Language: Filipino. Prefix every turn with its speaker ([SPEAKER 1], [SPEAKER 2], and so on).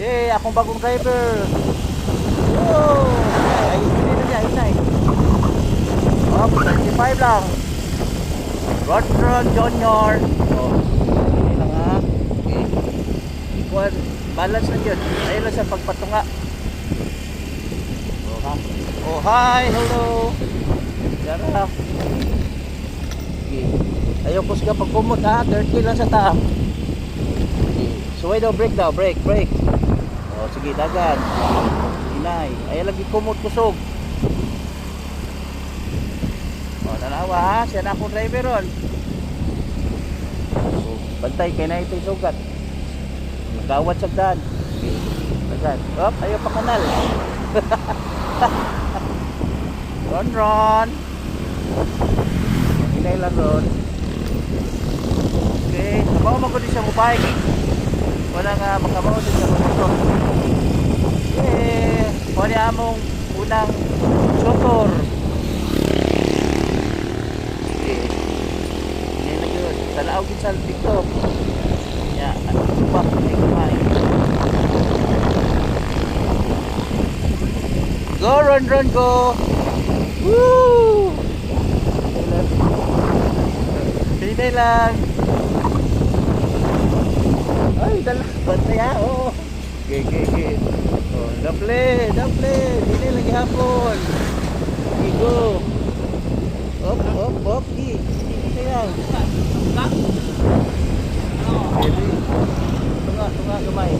[SPEAKER 1] Eh, akong bagong driver. Oh, ay, hindi na niya, hinay. Oh, 25 lang. Rodron Junior. Oh, hindi lang ha. Okay. Equal, balance na yun. Ayun lang sa pagpatunga. Oh, ha. Oh, hi, hello. Yara. Okay. Ayaw ko siya pagkumot ha. 30 lang sa taam. Okay. Suway daw, break daw. Break. Oh, sige, dagan. Inay. Ayaw lagi kumot kusog. Oh, nanawa ha. Siya na akong driver ron. Oh, bantay kay na ito sugat. Nagawat sa daan. Okay. Dagan. Oh, ayaw pa kanal. Ron. Inay lang ron. Okay. Nabaw mo ko din siya mubike. Wala nga makamaw din siya motor. Eh, wala among unang motor. Okay. Yan na yun. Talaw din sa TikTok. Yan. Ano pa? May kumay. Go, run, go! Woo! Pinay lang. Ay, dala. Bantay ha, oo. Okay. Oh, double. Pinay lagi hapon. Okay, go. Op. Pinay lang. Tunga, gamay.